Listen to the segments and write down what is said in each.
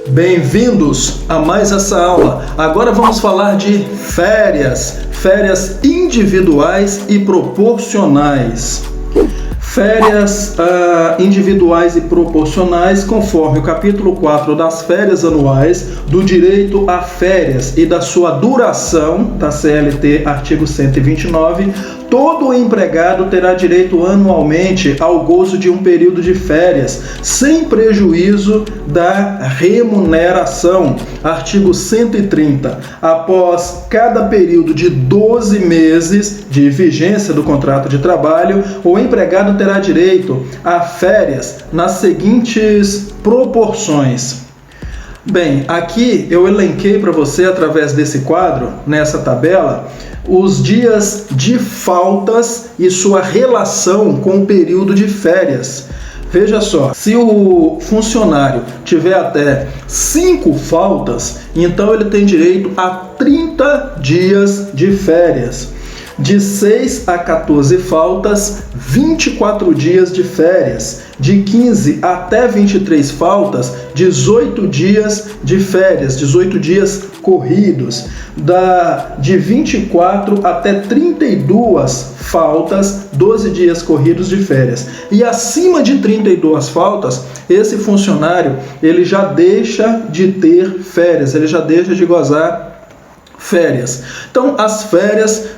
Bem-vindos a mais essa aula. Agora vamos falar de férias individuais e proporcionais. Férias individuais e proporcionais, conforme o capítulo 4 das férias anuais, do direito a férias e da sua duração, da CLT, artigo 129, todo empregado terá direito anualmente ao gozo de um período de férias, sem prejuízo da remuneração. Artigo 130. Após cada período de 12 meses de vigência do contrato de trabalho, o empregado terá direito a férias nas seguintes proporções. Bem, aqui eu elenquei para você, através desse quadro, nessa tabela, os dias de faltas e sua relação com o período de férias. Veja só, se o funcionário tiver até 5 faltas, então ele tem direito a 30 dias de férias. De 6 a 14 faltas, 24 dias de férias. De 15 até 23 faltas, 18 dias de férias, 18 dias corridos. De 24 até 32 faltas, 12 dias corridos de férias. E acima de 32 faltas, esse funcionário ele já deixa de ter férias, ele já deixa de gozar férias. Então, as férias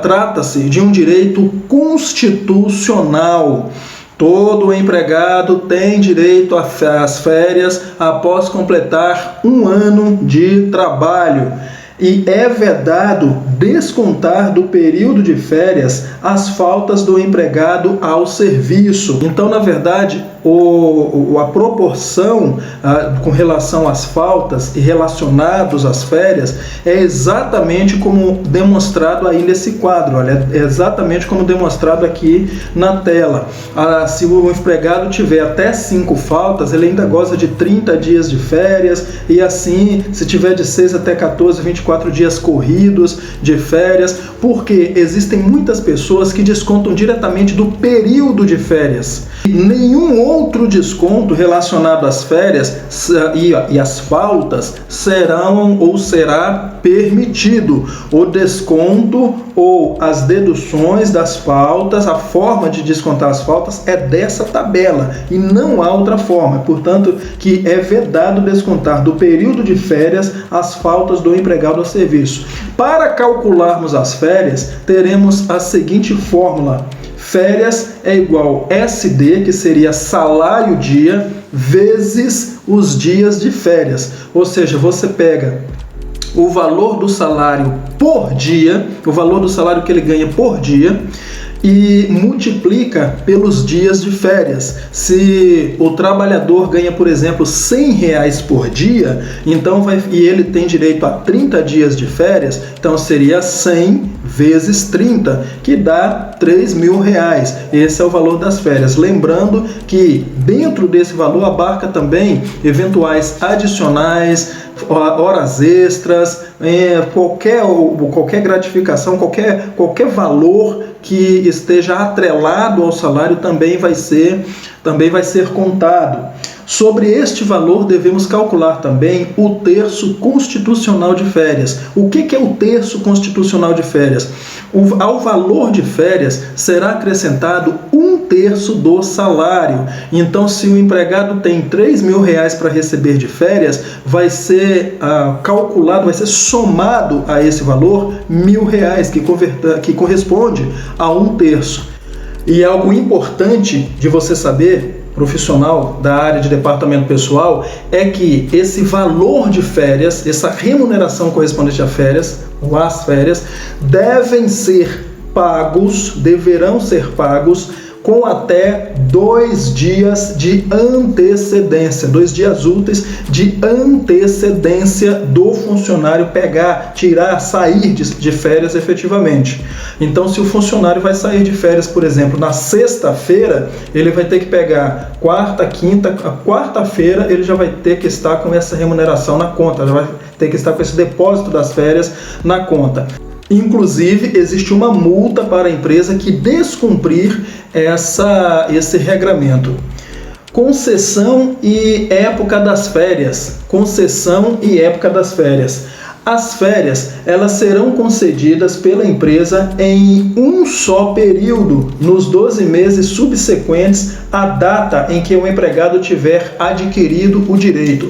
trata-se de um direito constitucional. Todo empregado tem direito às férias após completar um ano de trabalho. E é vedado descontar do período de férias as faltas do empregado ao serviço. Então, na verdade, a proporção com relação às faltas e relacionados às férias é exatamente como demonstrado aí nesse quadro. Olha, é exatamente como demonstrado aqui na tela. Se o empregado tiver até 5 faltas, ele ainda goza de 30 dias de férias, e assim, se tiver de 6 até 14, 24 dias corridos de férias, porque existem muitas pessoas que descontam diretamente do período de férias. Nenhum outro desconto relacionado às férias e às faltas será permitido. O desconto ou as deduções das faltas, a forma de descontar as faltas é dessa tabela e não há outra forma. Portanto, que é vedado descontar do período de férias as faltas do empregado ao serviço. Para calcularmos as férias, teremos a seguinte fórmula. Férias é igual SD, que seria salário dia, vezes os dias de férias. Ou seja, você pega o valor do salário por dia, o valor do salário que ele ganha por dia, e multiplica pelos dias de férias. Se o trabalhador ganha, por exemplo, R$100 por dia, então e ele tem direito a 30 dias de férias, então seria 100 vezes 30, que dá R$3.000. Esse é o valor das férias. Lembrando que dentro desse valor abarca também eventuais adicionais, horas extras, qualquer gratificação, qualquer valor que esteja atrelado ao salário também vai ser contado. Sobre este valor, devemos calcular também o terço constitucional de férias. O que é o terço constitucional de férias? Ao valor de férias será acrescentado 1/3 do salário. Então, se o empregado tem R$3.000 para receber de férias, vai ser calculado, vai ser somado a esse valor R$1.000, que corresponde a 1/3. E algo importante de você saber, profissional da área de departamento pessoal, é que esse valor de férias, essa remuneração correspondente a férias, ou às férias, deverão ser pagos com até 2 dias de antecedência, 2 dias úteis de antecedência do funcionário tirar, sair de férias efetivamente. Então, se o funcionário vai sair de férias, por exemplo, na sexta-feira, ele vai ter que pegar quarta-feira ele já vai ter que estar com essa remuneração na conta, já vai ter que estar com esse depósito das férias na conta. Inclusive, existe uma multa para a empresa que descumprir esse regramento. Concessão e época das férias. Concessão e época das férias. As férias, elas serão concedidas pela empresa em um só período, nos 12 meses subsequentes à data em que o empregado tiver adquirido o direito.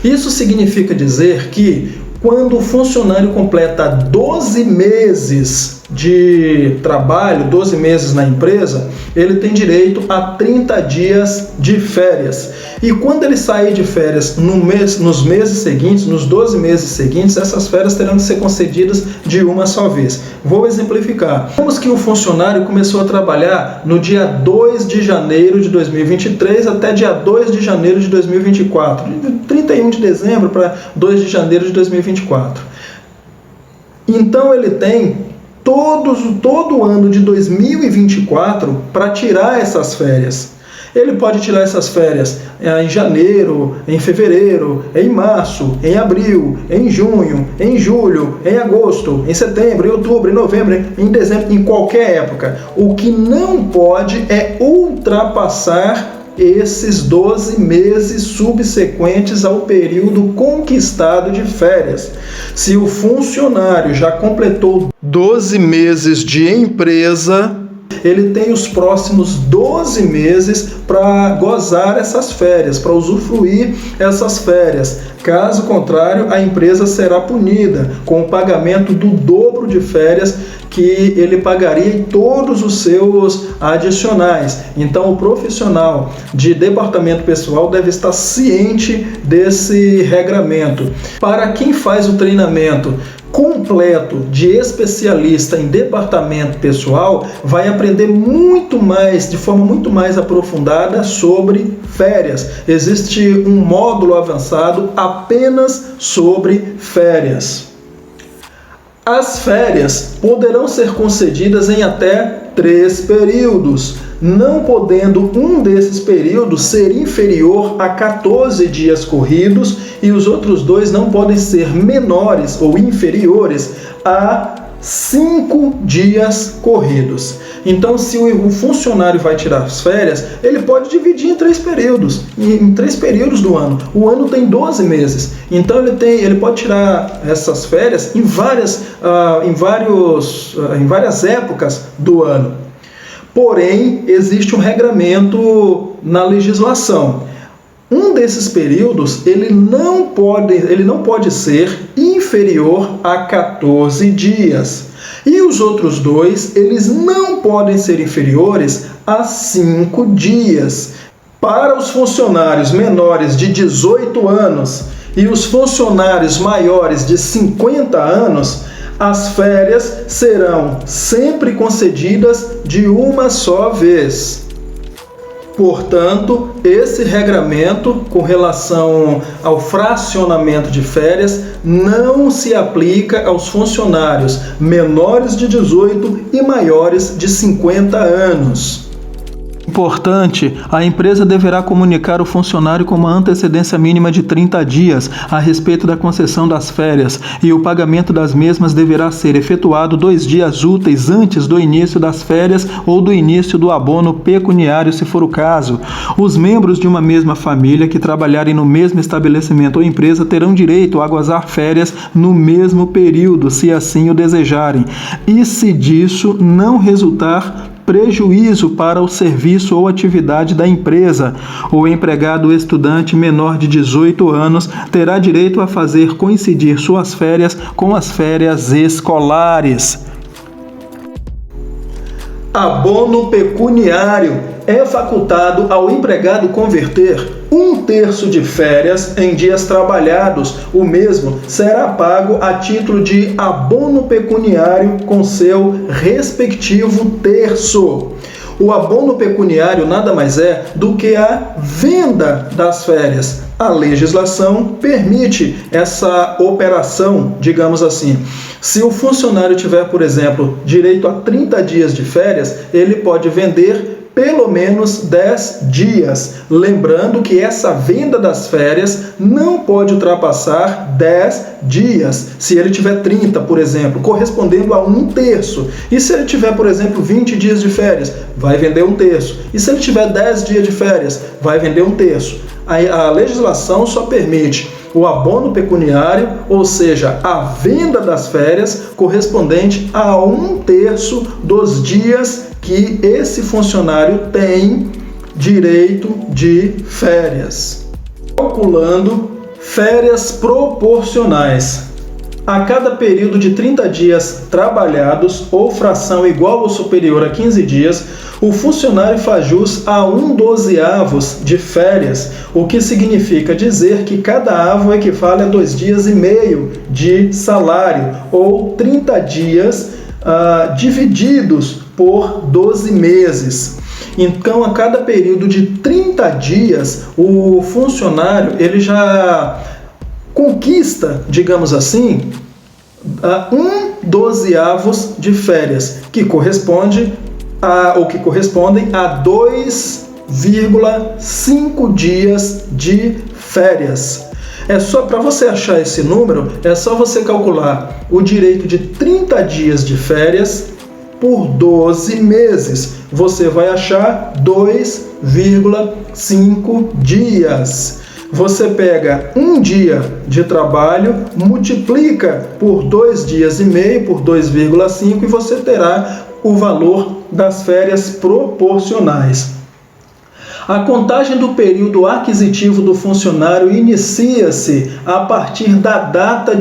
Isso significa dizer que quando o funcionário completa 12 meses de trabalho, 12 meses na empresa, ele tem direito a 30 dias de férias. E quando ele sair de férias nos meses seguintes, nos 12 meses seguintes, essas férias terão que ser concedidas de uma só vez. Vou exemplificar. Vemos que o funcionário começou a trabalhar no dia 2 de janeiro de 2023 até dia 2 de janeiro de 2024. De 31 de dezembro para 2 de janeiro de 2024. Então ele tem todo o ano de 2024 para tirar essas férias. Ele pode tirar essas férias em janeiro, em fevereiro, em março, em abril, em junho, em julho, em agosto, em setembro, em outubro, em novembro, em dezembro, em qualquer época. O que não pode é ultrapassar esses 12 meses subsequentes ao período conquistado de férias. Se o funcionário já completou 12 meses de empresa, ele tem os próximos 12 meses para gozar essas férias, para usufruir essas férias. Caso contrário, a empresa será punida com o pagamento do dobro de férias que ele pagaria em todos os seus adicionais. Então, o profissional de departamento pessoal deve estar ciente desse regramento. Para quem faz o treinamento completo de especialista em departamento pessoal, vai aprender muito mais, de forma muito mais aprofundada sobre férias. Existe um módulo avançado apenas sobre férias. As férias poderão ser concedidas em até 3 períodos, não podendo um desses períodos ser inferior a 14 dias corridos e os outros 2 não podem ser menores ou inferiores a 5 dias corridos. Então, se o funcionário vai tirar as férias, ele pode dividir em 3 períodos, em 3 períodos do ano. O ano tem 12 meses, então ele pode tirar essas férias em várias épocas do ano. Porém, existe um regramento na legislação. Um desses períodos ele não pode ser inferior a 14 dias. E os outros 2, eles não podem ser inferiores a 5 dias. Para os funcionários menores de 18 anos e os funcionários maiores de 50 anos, as férias serão sempre concedidas de uma só vez. Portanto, esse regramento com relação ao fracionamento de férias não se aplica aos funcionários menores de 18 e maiores de 50 anos. Importante, a empresa deverá comunicar o funcionário com uma antecedência mínima de 30 dias a respeito da concessão das férias e o pagamento das mesmas deverá ser efetuado 2 dias úteis antes do início das férias ou do início do abono pecuniário, se for o caso. Os membros de uma mesma família que trabalharem no mesmo estabelecimento ou empresa terão direito a gozar férias no mesmo período, se assim o desejarem. E se disso não resultar prejuízo para o serviço ou atividade da empresa, o empregado ou estudante menor de 18 anos terá direito a fazer coincidir suas férias com as férias escolares. Abono pecuniário. É facultado ao empregado converter 1/3 de férias em dias trabalhados. O mesmo será pago a título de abono pecuniário com seu respectivo terço. O abono pecuniário nada mais é do que a venda das férias. A legislação permite essa operação, digamos assim. Se o funcionário tiver, por exemplo, direito a 30 dias de férias, ele pode vender pelo menos 10 dias. Lembrando que essa venda das férias não pode ultrapassar 10 dias. Se ele tiver 30, por exemplo, correspondendo a 1/3. E se ele tiver, por exemplo, 20 dias de férias, vai vender 1/3. E se ele tiver 10 dias de férias, vai vender 1/3. A legislação só permite o abono pecuniário, ou seja, a venda das férias correspondente a 1/3 dos dias que esse funcionário tem direito de férias. Calculando férias proporcionais. A cada período de 30 dias trabalhados ou fração igual ou superior a 15 dias, o funcionário faz jus a 1/12 de férias, o que significa dizer que cada avo equivale a 2,5 dias de salário, ou 30 dias divididos por 12 meses. Então, a cada período de 30 dias, o funcionário ele já conquista, digamos assim, 1/12 de férias, que correspondem a 2,5 dias de férias. É só para você achar esse número, é só você calcular o direito de 30 dias de férias por 12 meses. Você vai achar 2,5 dias. Você pega um dia de trabalho, multiplica por 2,5 dias, por 2,5, e você terá o valor das férias proporcionais. A contagem do período aquisitivo do funcionário inicia-se a partir da data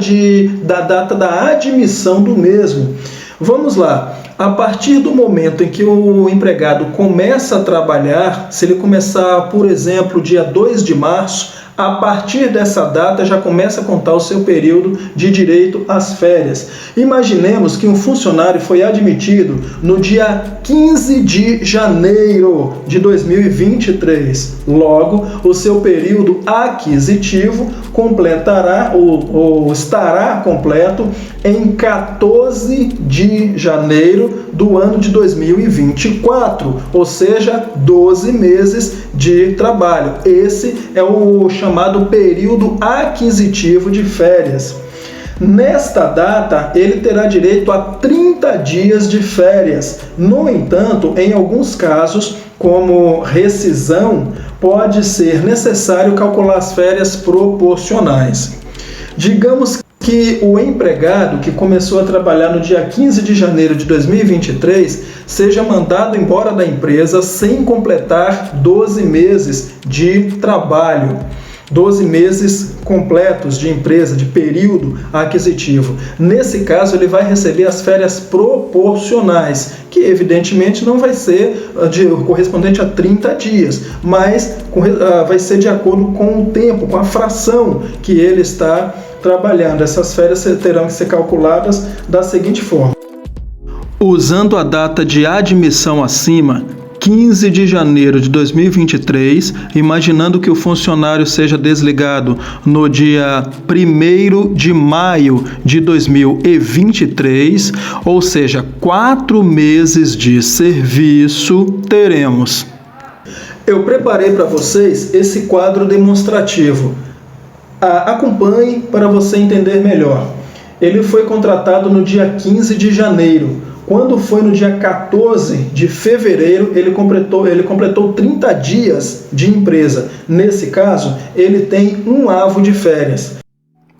da admissão do mesmo. Vamos lá. A partir do momento em que o empregado começa a trabalhar, se ele começar, por exemplo, dia 2 de março, a partir dessa data já começa a contar o seu período de direito às férias. Imaginemos que um funcionário foi admitido no dia 15 de janeiro de 2023. Logo, o seu período aquisitivo completará ou estará completo em 14 de janeiro do ano de 2024, ou seja, 12 meses de trabalho. Esse é o chamado período aquisitivo de férias. Nesta data, ele terá direito a 30 dias de férias. No entanto, em alguns casos, como rescisão, pode ser necessário calcular as férias proporcionais. Digamos que o empregado que começou a trabalhar no dia 15 de janeiro de 2023 seja mandado embora da empresa sem completar 12 meses de trabalho. 12 meses completos de empresa, de período aquisitivo. Nesse caso, ele vai receber as férias proporcionais, que evidentemente não vai ser correspondente a 30 dias, mas vai ser de acordo com o tempo, com a fração que ele está trabalhando. Essas férias terão que ser calculadas da seguinte forma. Usando a data de admissão acima, 15 de janeiro de 2023, imaginando que o funcionário seja desligado no dia 1º de maio de 2023, ou seja, 4 meses de serviço, teremos. Eu preparei para vocês esse quadro demonstrativo. Acompanhe para você entender melhor. Ele foi contratado no dia 15 de janeiro. Quando foi no dia 14 de fevereiro, ele completou 30 dias de empresa. Nesse caso, ele tem um avo de férias.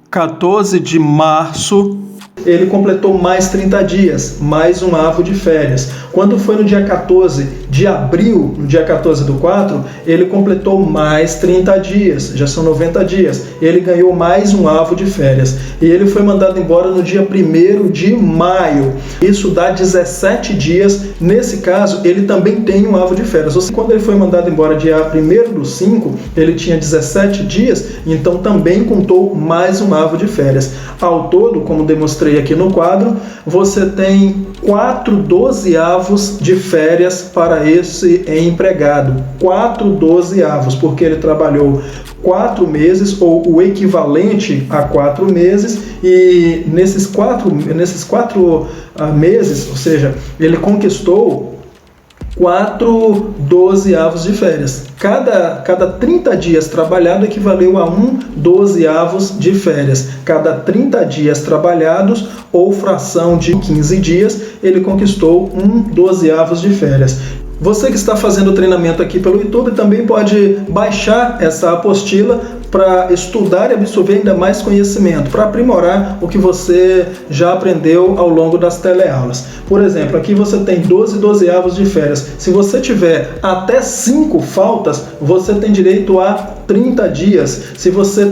14 de março, ele completou mais 30 dias, mais um avo de férias. Quando foi no dia 14 de abril, no dia 14 do 4, ele completou mais 30 dias, já são 90 dias. Ele ganhou mais um avo de férias. E ele foi mandado embora no dia 1º de maio. Isso dá 17 dias. Nesse caso, ele também tem um avo de férias. Ou seja, quando ele foi mandado embora dia 1º do 5, ele tinha 17 dias, então também contou mais um avo de férias. Ao todo, como demonstrei aqui no quadro, você tem 4 12avos de férias para para esse empregado, 4 dozeavos, porque ele trabalhou 4 meses, ou o equivalente a 4 meses, e nesses quatro meses, ou seja, ele conquistou 4 dozeavos de férias. Cada 30 dias trabalhado equivaleu a 1 dozeavos de férias. Cada 30 dias trabalhados, ou fração de 15 dias, ele conquistou 1 dozeavos de férias. Você que está fazendo o treinamento aqui pelo YouTube também pode baixar essa apostila para estudar e absorver ainda mais conhecimento, para aprimorar o que você já aprendeu ao longo das teleaulas. Por exemplo, aqui você tem 12 dozeavos de férias. Se você tiver até 5 faltas, você tem direito a 30 dias. Se você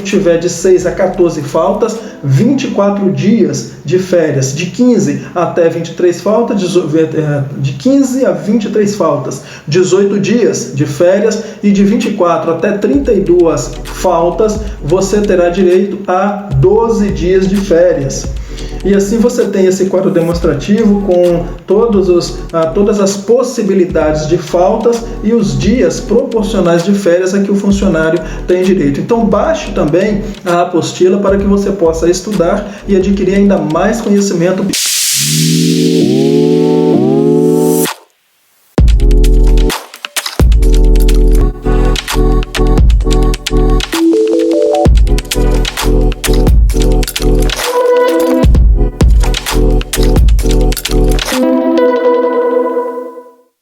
tiver de 6 a 14 faltas, 24 dias de férias. De 15 até 23 faltas, de 15 a 23 faltas, 18 dias de férias, e de 24 até 32 faltas, você terá direito a 12 dias de férias. E assim você tem esse quadro demonstrativo com todas as possibilidades de faltas e os dias proporcionais de férias a que o funcionário tem direito. Então baixe também a apostila para que você possa estudar e adquirir ainda mais conhecimento.